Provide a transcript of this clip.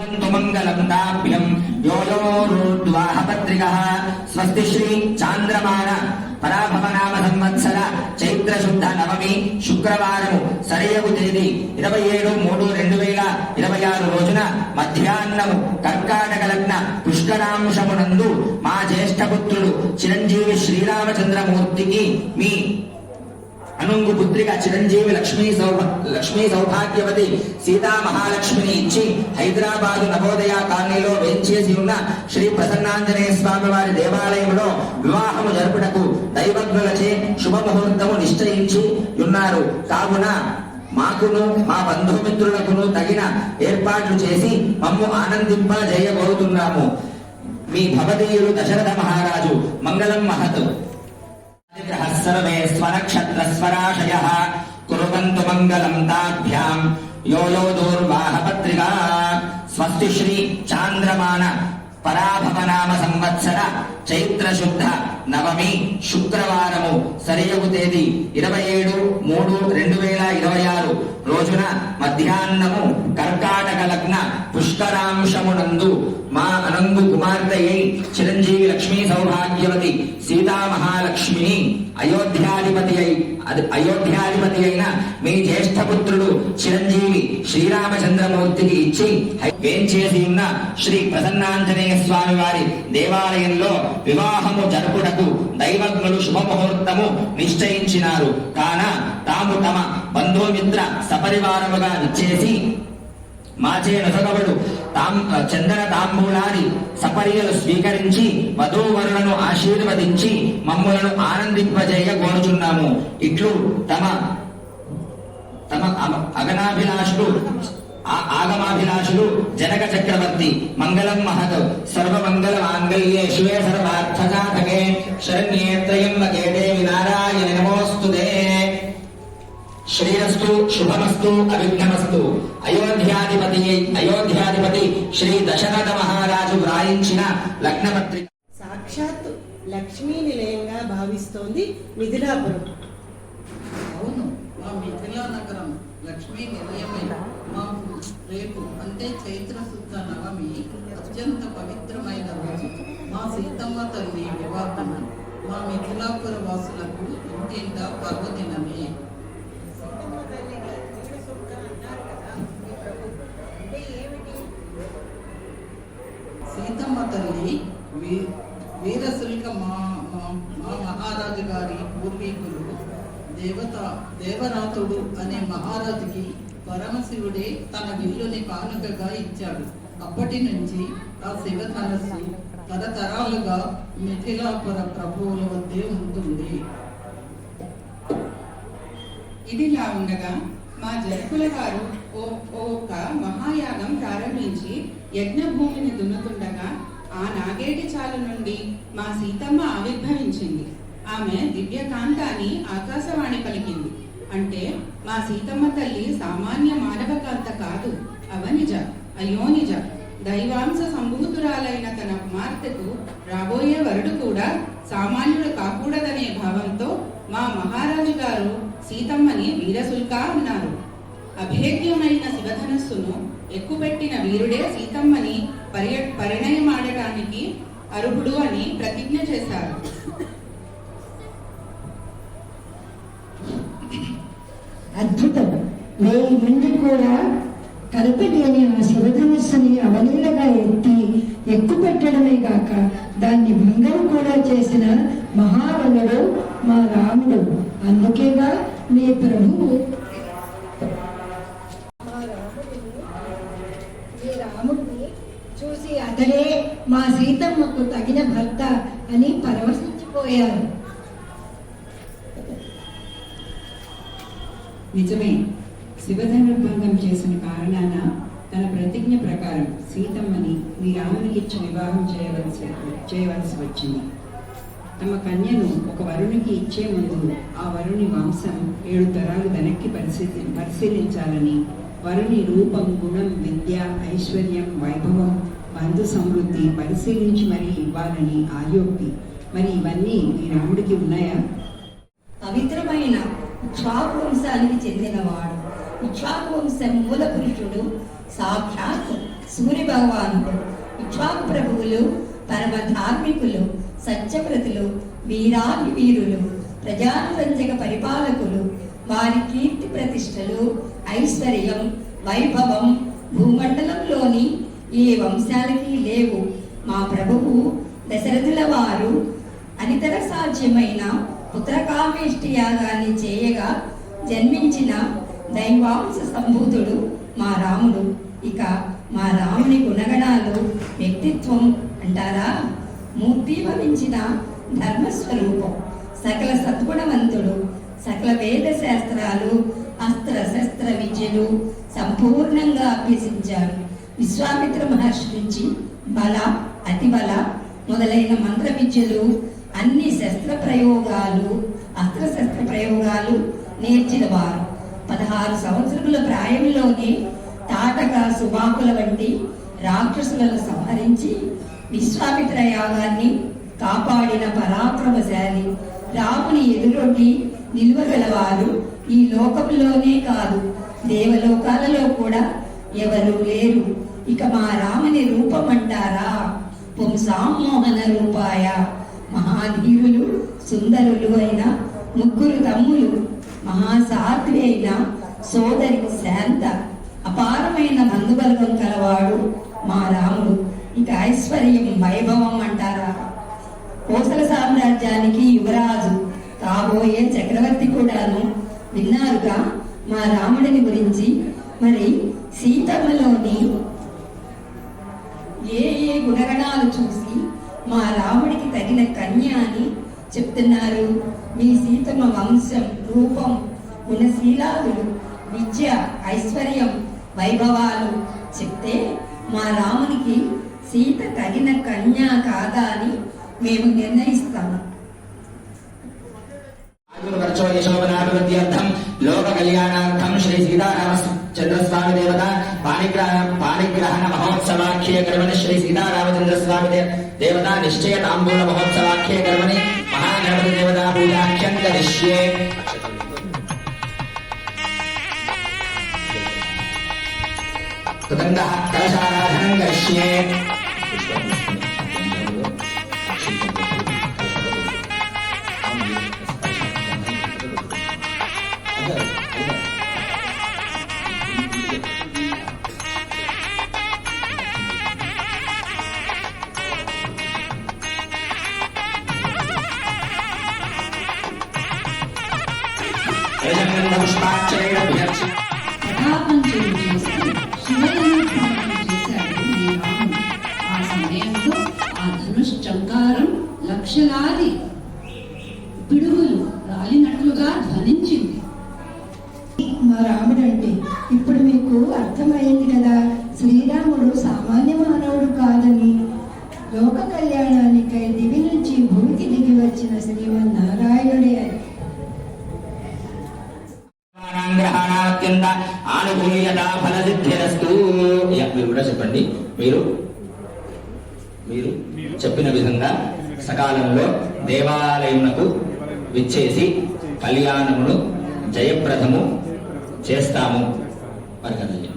మంగళం తాభ్యం యోయోరుద్వాహ పత్రికః స్వస్తి శ్రీ చాంద్రమాన పరాభవనామ సంవత్సర చైత్ర శుద్ధ నవమి శుక్రవారము సరియగు తేదీ 27/3/2026 రోజున మధ్యాహ్నము కర్కాటక లగ్న పుష్కరాంశమునందు మా జ్యేష్ఠపుత్రుడు చిరంజీవి శ్రీరామచంద్రమూర్తికి మీ అనుంగు పుత్రిక చిరంజీవి లక్ష్మీ సౌభాగ్యవతి సీతా మహాలక్ష్మిని ఇచ్చి హైదరాబాదు నవోదయ కాలనీలో వేంచేసి ఉన్న శ్రీ ప్రసన్నాంజనేయ స్వామి వారి దేవాలయంలో వివాహము జరుపుటకు దైవజ్ఞులచే శుభముహూర్తము నిశ్చయించి ఉన్నారు. కావున మాకును మా బంధుమిత్రులకును తగిన ఏర్పాట్లు చేసి మమ్ము ఆనందింపజేయబోతున్నాము. మీ భవదీయులు దశరథ మహారాజు. మంగళం మహత్. సర్వే స్వనక్షత్ర స్వరాశయః కుర్వంతు మంగళం తాభ్యాం యో దూర్వాహ పత్రికా స్వస్తి శ్రీ చాంద్రమాన పరాభవనామ సంవత్సర చైత్ర శుద్ధ నవమి శుక్రవారము సరియగు తేదీ 27/3/2026 రోజున మధ్యాహ్నము కర్కాటక లగ్న పుష్కరాంశమునందు మా అనంగు కుమార్తె చిరంజీవి లక్ష్మీ సౌభాగ్యవతి సీతా మహాలక్ష్మిని అయోధ్యాధిపతి అయిన మీ జ్యేష్ఠపుత్రుడు చిరంజీవి శ్రీరామచంద్రమూర్తికి ఇచ్చి వేంచేసి ఉన్న శ్రీ ప్రసన్నాంజనేయ స్వామి వారి దేవాలయంలో వివాహము జరుపుటకు దైవజ్ఞులు శుభముహూర్తము నిశ్చయించినారు. కాన తాము తమ బంధుమిత్ర సపరివారముగా ఇచ్చేసి మాచే నొసగబడు చందన తాంబూలాది సపర్యలు స్వీకరించి వధూవరులను ఆశీర్వదించి మమ్ములను ఆనందింపజేయ కోరుచున్నాము. ఇట్లు తమ ఆగమాభిలాషులు జనక చక్రవర్తి. మంగళం మహత్. సర్వమంగళ మాంగళ్యే శివే సర్వార్థసాధకే శరణ్యే త్రయంబకే దేవి నారాయణి నమోస్తుతే. శ్రీరస్తు శుభమస్తు అవిఘ్నమస్తు. అయోధ్యాధిపతి శ్రీ దశరథ మహారాజు వ్రాయించిన లగ్నపత్రిక సాక్షాత్ లక్ష్మీ నిలయంగా భావిస్తోంది మిథిలాపురం. అవును, మా మిథిలా నగరం లక్ష్మీ నిలయమే. మాకు రేపు అంటే చైత్ర శుద్ధ నవమి అత్యంత పవిత్రమైన రోజు. మా సీతమ్మ తల్లి వివాహం మా మిథిలాపుర వాసులకు ఇంటింట పర్వదినమే. సీతమ్మ తల్లి వీరశుల్క మా మహారాజు గారి పూర్వీకులు దేవనాథుడు అనే మహారాజుకి పరమశివుడే తన విల్లుని కానుకగా ఇచ్చాడు. అప్పటి నుంచి ఆ శివధనస్సు తరతరాలుగా మిథిలాపుర ప్రభువుల వద్దే ఉంటుంది. ఇదిలా ఉండగా మా జనకుల వారు ఒక మహాయాగం ప్రారంభించి యజ్ఞభూమిని దున్నుతుండగా ఆ నాగేటి చాలు నుండి మా సీతమ్మ ఆవిర్భవించింది. ఆమె దివ్యకాంతాన్ని ఆకాశవాణి పలికింది. అంటే మా సీతమ్మ తల్లి సామాన్య మానవ కాంత కాదు, అవనిజ అయోనిజ. దైవాంశ సంభూతురాలైన తన కుమార్తెకు రాబోయే వరుడు కూడా సామాన్యుడు కాకూడదనే భావంతో మా మహారాజు గారు సీతమ్మని వీరశుల్క అన్నారు. అభేద్యమైన శివధనస్సును ఎక్కుపెట్టిన వీరుడే సీతమ్మని పరిణయమాడటానికి అర్హుడు అని ప్రతిజ్ఞ చేశారు. అద్భుతం. 1000 మంది కూడా కలపలేని ఆ శివధనస్సుని అవలీలగా ఎత్తి ఎక్కుపెట్టడమే గాక దాన్ని భంగం కూడా చేసిన మహాబలుడు మా రాముడు. అందుకేగా మీ ప్రభువు రాముడిని చూసి అతడే మా సీతమ్మకు తగిన భర్త అని పరవశించిపోయారు. నిజమే, శివధనుర్భంగం చేసిన కారణాన తన ప్రతిజ్ఞ ప్రకారం సీతమ్మని మీ రామునికిచ్చి వివాహం చేయవలసి వచ్చింది. తమ కన్యను ఒక వరునికి ఇచ్చే ముందు ఆ వరుని వంశం 7 తరాలు వెనక్కి పరిశీలించాలని, వరుని రూపం, గుణం, విద్య, ఐశ్వర్యం, వైభవం, బంధు సమృద్ధి పరిశీలించి మరీ ఇవ్వాలని ఆయోక్తి. మరి ఇవన్నీ మీ రాముడికి ఉన్నాయా? పవిత్రమైన ఇక్ష్వాకు వంశానికి చెందినవాడు. ఇక్ష్వాకు వంశం మూల పురుషుడు సాక్షాత్ సూర్య భగవానుడు. ఇక్ష్వాకు ప్రభువులు పరమ ధార్మికులు, సత్యవ్రతులు, వీరాది వీరులు, ప్రజానురంజక పరిపాలకులు. వారి కీర్తి ప్రతిష్టలు, ఐశ్వర్యం, వైభవం భూమండలంలోని ఏ వంశాలకి లేవు. మా ప్రభువు దశరథుల వారు అనితర సాధ్యమైన పుత్రకామేష్టి యాగాన్ని చేయగా జన్మించిన దైవాంశ సంభూతుడు మా రాముడు. ఇక మా రాముని గుణగణాలు, వ్యక్తిత్వం అంటారా? మూర్తిభవించిన ధర్మస్వరూపం, సకల సద్గుణవంతుడు, సకల వేద శాస్త్రాలు, అస్త్ర శస్త్ర విద్యలు సంపూర్ణంగా అభ్యసించారు. విశ్వామిత్ర మహర్షి నుంచి బల, అతిబల మొదలైన మంత్ర విద్యలు, అన్ని శస్త్ర ప్రయోగాలు, అస్త్ర శస్త్ర ప్రయోగాలు నేర్చిన వారు. 16 సంవత్సరముల ప్రాయంలోనే తాటక, సుబాకుల వంటి రాక్షసులను సంహరించి విశ్వామిత్ర యాగాన్ని కాపాడిన పరాక్రమశాలి. రాముని ఎదురొడ్డి నిలువగలవారు ఈ లోకంలోనే కాదు, దేవలోకాలలో కూడా ఎవరు లేరు. ఇక మా రాముని రూపం అంటారా? పుంసామోహన రూపాయ. మహాధీరులు, సుందరులు అయిన 3 తమ్ములు, మహాసాధ్వి అయిన సోదరి శాంత, అపారమైన బంధుబలగం కలవాడు మా రాముడు. ఇక ఐశ్వర్యం, వైభవం అంటారా? కోసల సామ్రాజ్యానికి యువరాజు, కాబోయే చక్రవర్తి కూడాను. విన్నారుగా మా రాముడిని గురించి. మరి సీతమ్మలోని ఏ ఏ గుణగణాలు చూసి మా రాముడికి తగిన కన్య అని చెప్తున్నారు? మీ సీతమ్మ వంశం, రూపం, గుణశీలాదులు, విద్య, ఐశ్వర్యం, వైభవాలు చెప్తే మా రామునికి సీత తగిన కన్య కాదా అని మేము నిర్ణయిస్తాము. యశోభనాభివృద్ధ్యర్థం లోక కళ్యాణార్థం శ్రీ సీతారామచంద్రస్వామి దేవత పాణిగ్రహణ మహోత్సవాఖ్యే కర్మణి శ్రీ సీతారామచంద్రస్వామి దేవత నిశ్చయ తాంబూల మహోత్సవాఖ్యే కర్మణి మహాగణపతి దేవతా పూజాఖ్యం కరిష్యే. తదంగః కలశారాధనం కరిష్యే. పటాపంచలు చేసి శివలింగం చేశాడు ఈ రాముడు. ఆ సమయంలో ఆ ధనుశ్చంకారం లక్షలాది పిడుగులు రాలినట్లుగా ధ్వనించింది. మా రాముడు అంటే ఇప్పుడు మీకు అర్థమైంది కదా, శ్రీరాముడు సామాన్య మానవుడు కాదని. లోక కళ్యాణానికై దివి నుంచి భూమికి దిగి వచ్చిన శ్రీమన్నారాయణుడే అని. గ్రహణాత్యంత ఆనుకూల్యత ఫలసిద్ధిరస్తు. మీరు కూడా చెప్పండి. మీరు చెప్పిన విధంగా సకాలంలో దేవాలయమునకు విచ్చేసి కళ్యాణమును జయప్రదము చేస్తాము. మరి కదండి.